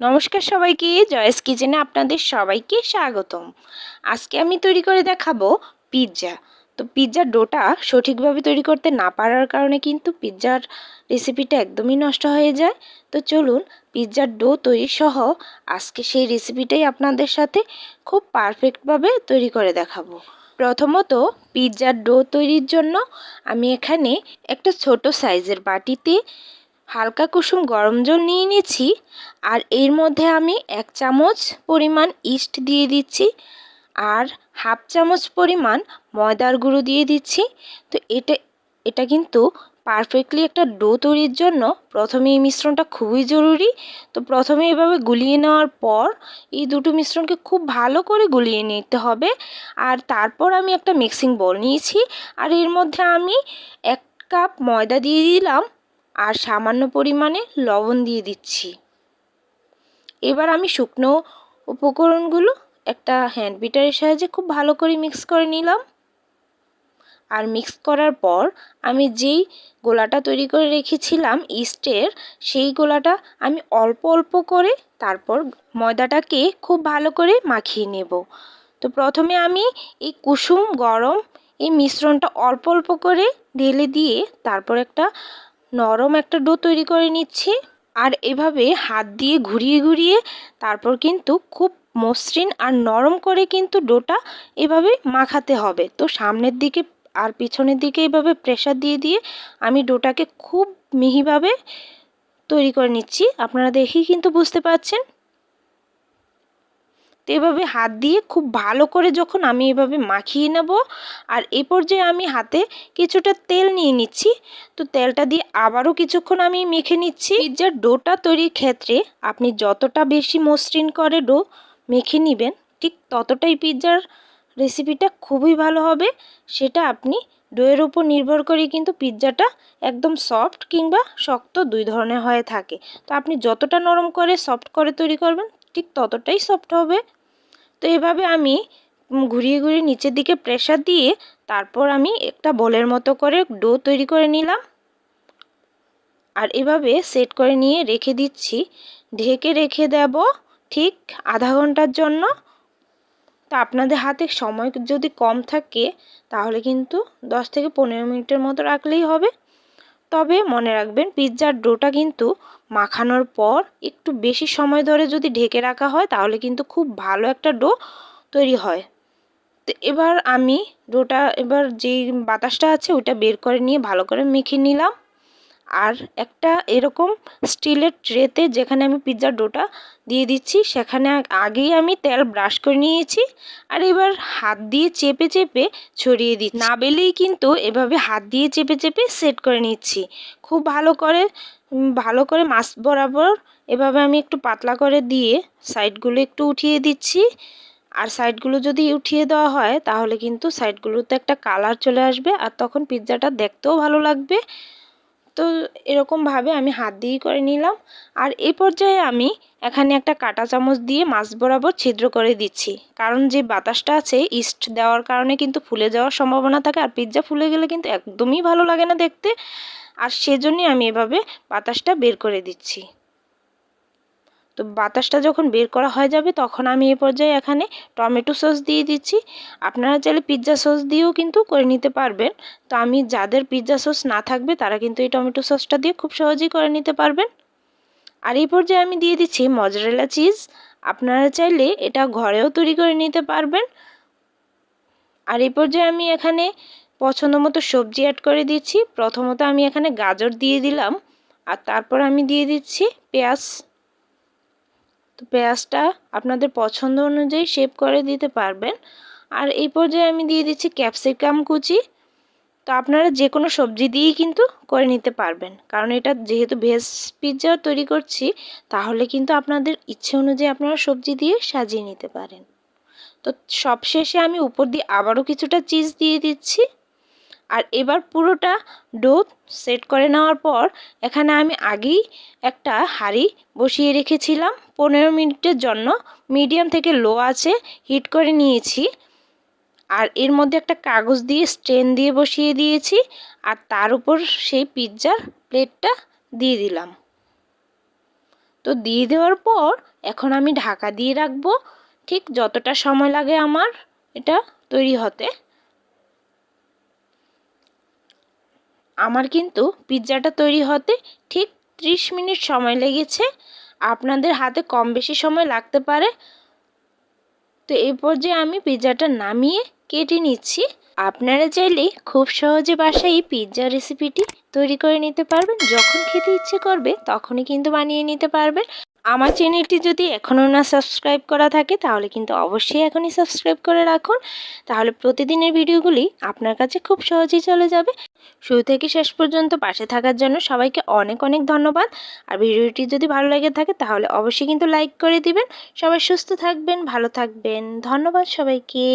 নমস্কার সবাইকে, জয়েস কিচেনে আপনাদের সবাইকে স্বাগতম। আজকে আমি তৈরি করে দেখাবো পিৎজা। তো পিৎজার ডোটা সঠিকভাবে তৈরি করতে না পারার কারণে কিন্তু পিৎজার রেসিপিটা একদমই নষ্ট হয়ে যায়। তো চলুন পিৎজার ডো তৈরি সহ আজকে সেই রেসিপিটাই আপনাদের সাথে খুব পারফেক্টভাবে তৈরি করে দেখাবো। প্রথমত পিৎজার ডো তৈরির জন্য আমি এখানে একটা ছোট সাইজের বাটিতে হালকা কুসুম গরম জল নিয়ে নিয়েছি। আর এর মধ্যে আমি 1 চামচ পরিমাণ ইস্ট দিয়ে দিচ্ছি আর হাফ চামচ পরিমাণ ময়দার গুঁড়ো দিয়ে দিচ্ছি। তো এটা কিন্তু পারফেক্টলি একটা ডো তৈরির জন্য প্রথমে এই মিশ্রণটা খুবই জরুরি। তো প্রথমে এভাবে গুলিয়ে নেওয়ার পর এই দুটো মিশ্রণকে খুব ভালো করে গুলিয়ে নিতে হবে। আর তারপর আমি একটা মিক্সিং বোল নিয়েছি আর এর মধ্যে আমি 1 কাপ ময়দা দিয়ে দিলাম আর সামান্য পরিমাণে লবণ দিয়ে দিচ্ছি। এবার আমি শুকনো উপকরণগুলো একটা হ্যান্ড বিটারের সাহায্যে খুব ভালো করে মিক্স করে নিলাম। আর মিক্স করার পর আমি যেই গোলাটা তৈরি করে রেখেছিলাম ইস্টের, সেই গোলাটা আমি অল্প অল্প করে তারপর ময়দাটাকে খুব ভালো করে মাখিয়ে নেব। তো প্রথমে আমি এই কুসুম গরম এই মিশ্রণটা অল্প অল্প করে ঢেলে দিয়ে তারপর একটা নরম একটা ডো তৈরি করে নিচ্ছি। আর এভাবে হাত দিয়ে ঘুরিয়ে ঘুরিয়ে তারপর কিন্তু খুব মসৃণ আর নরম করে কিন্তু ডোটা এভাবে মাখাতে হবে। তো সামনের দিকে আর পিছনের দিকে এভাবে প্রেসার দিয়ে দিয়ে আমি ডোটাকে খুব মিহিভাবে তৈরি করে নিচ্ছি। আপনারা দেখেই কিন্তু বুঝতে পারছেন। তো এভাবে হাত দিয়ে খুব ভালো করে যখন আমি এভাবে মাখিয়ে নেব আর এই পর্যায়ে আমি হাতে কিছুটা তেল নিয়ে নিচ্ছি। তো তেলটা দিয়ে আবারও কিছুক্ষণ আমি মেখে নিচ্ছি। পিৎজার ডোটা তৈরির ক্ষেত্রে আপনি যতটা বেশি মসৃণ করে ডো মেখে নেবেন ঠিক ততটাই পিৎজার রেসিপিটা খুবই ভালো হবে। সেটা আপনি ডোয়ের উপর নির্ভর করে কিন্তু পিৎজাটা একদম সফট কিংবা শক্ত দুই ধরনের হয়ে থাকে। তো আপনি যতটা নরম করে সফট করে তৈরি করবেন ঠিক ততটাই সফট হবে। তো এভাবে আমি ঘুরিয়ে ঘুরিয়ে নিচের দিকে প্রেসার দিয়ে তারপর আমি একটা বোলের মতো করে ডো তৈরি করে নিলাম আর এভাবে সেট করে নিয়ে রেখে দিচ্ছি। ঢেকে রেখে দেব ঠিক আধা ঘন্টার জন্য। তো আপনাদের হাতে সময় যদি কম থাকে তাহলে কিন্তু 10 থেকে 15 মিনিটের মতো রাখলেই হবে। তবে মনে রাখবেন পিৎজার ডোটা কিন্তু মাখানোর পর একটু বেশি সময় ধরে যদি ঢেকে রাখা হয় তাহলে কিন্তু খুব ভালো একটা ডো তৈরি হয়। তো এবার আমি ডোটা যেই বাতাসটা আছে ওটা বের করে নিয়ে ভালো করে মেখে নিলাম। আর একটা এরকম স্টিলের ট্রেতে যেখানে আমি পিৎজার ডোটা দিয়ে দিচ্ছি সেখানে আগেই আমি তেল ব্রাশ করে নিয়েছি। আর এবার হাত দিয়ে চেপে চেপে ছড়িয়ে দিচ্ছি। না বেলেই কিন্তু এভাবে হাত দিয়ে চেপে চেপে সেট করে নিচ্ছি। খুব ভালো করে মাছ বরাবর এভাবে আমি একটু পাতলা করে দিয়ে সাইডগুলো একটু উঠিয়ে দিচ্ছি। আর সাইডগুলো যদি উঠিয়ে দেওয়া হয় তাহলে কিন্তু সাইডগুলোতে একটা কালার চলে আসবে আর তখন পিৎজাটা দেখতেও ভালো লাগবে। তো এরকমভাবে আমি হাত দিয়েই করে নিলাম। আর এই পর্যায়ে আমি এখানে একটা কাঁটা চামচ দিয়ে মাছ বরাবর ছিদ্র করে দিচ্ছি, কারণ যে বাতাসটা আছে ইস্ট দেওয়ার কারণে কিন্তু ফুলে যাওয়ার সম্ভাবনা থাকে আর পিৎজা ফুলে গেলে কিন্তু একদমই ভালো লাগে না দেখতে। আর সেজন্যই আমি এভাবে বাতাসটা বের করে দিচ্ছি। তো বাতাসটা যখন বের করা হয়ে যাবে তখন আমি এই পর্যায়ে এখানে টমেটো সস দিয়ে দিচ্ছি। আপনারা চাইলে পিৎজা সস দিয়েও কিন্তু করে নিতে পারবেন। তো আমি যাদের পিৎজা সস না থাকবে তারা কিন্তু এই টমেটো সসটা দিয়ে খুব সহজেই করে নিতে পারবেন। আর এই পর্যায়ে আমি দিয়ে দিচ্ছি মজরেলা চিজ। আপনারা চাইলে এটা ঘরেও তৈরি করে নিতে পারবেন। আর এই পর্যায়ে আমি এখানে পছন্দ মতো সবজি অ্যাড করে দিচ্ছি। প্রথমত আমি এখানে গাজর দিয়ে দিলাম আর তারপর আমি দিয়ে দিচ্ছি পেঁয়াজ। তো পেঁয়াজটা আপনাদের পছন্দ অনুযায়ী শেপ করে দিতে পারবেন। আর এই পর্যায়ে আমি দিয়ে দিচ্ছি ক্যাপসিকাম কুচি। তো আপনারা যে কোনো সবজি দিয়েই কিন্তু করে নিতে পারবেন, কারণ এটা যেহেতু ভেজ পিৎজা তৈরি করছি তাহলে কিন্তু আপনাদের ইচ্ছে অনুযায়ী আপনারা সবজি দিয়ে সাজিয়ে নিতে পারেন। তো সবশেষে আমি উপর দিয়ে আবারও কিছুটা চিজ দিয়ে দিচ্ছি। আর এবার পুরোটা ডো সেট করে নেওয়ার পর এখানে আমি আগেই একটা হাঁড়ি বসিয়ে রেখেছিলাম 15 মিনিটের জন্য, মিডিয়াম থেকে লো আছে হিট করে নিয়েছি। আর এর মধ্যে একটা কাগজ দিয়ে স্ট্যান্ড দিয়ে বসিয়ে দিয়েছি আর তার উপর সেই পিৎজার প্লেটটা দিয়ে দিলাম। তো দিয়ে দেওয়ার পর এখন আমি ঢাকা দিয়ে রাখবো ঠিক যতটা সময় লাগে আমার এটা তৈরি হতে। আমার কিন্তু পিৎজাটা তৈরি হতে ঠিক 30 মিনিট সময় লেগেছে। আপনাদের হাতে কম বেশি সময় লাগতে পারে। তো এই পর্যায়ে আমি পিৎজাটা নামিয়ে কেটে নিচ্ছি। আপনারা চাইলে খুব সহজে বাসায় এই পিৎজা রেসিপিটি তৈরি করে নিতে পারবেন। যখন খেতে ইচ্ছে করবে তখনই কিন্তু বানিয়ে নিতে পারবেন। আমার চ্যানেলটি যদি এখনও না সাবস্ক্রাইব করা থাকে তাহলে কিন্তু অবশ্যই এখনই সাবস্ক্রাইব করে রাখুন। তাহলে প্রতিদিনের ভিডিওগুলি আপনার কাছে খুব সহজেই চলে যাবে। শুরু থেকে শেষ পর্যন্ত পাশে থাকার জন্য সবাইকে অনেক অনেক ধন্যবাদ। আর ভিডিওটি যদি ভালো লেগে থাকে তাহলে অবশ্যই কিন্তু লাইক করে দিবেন। সবাই সুস্থ থাকবেন, ভালো থাকবেন। ধন্যবাদ সবাইকে।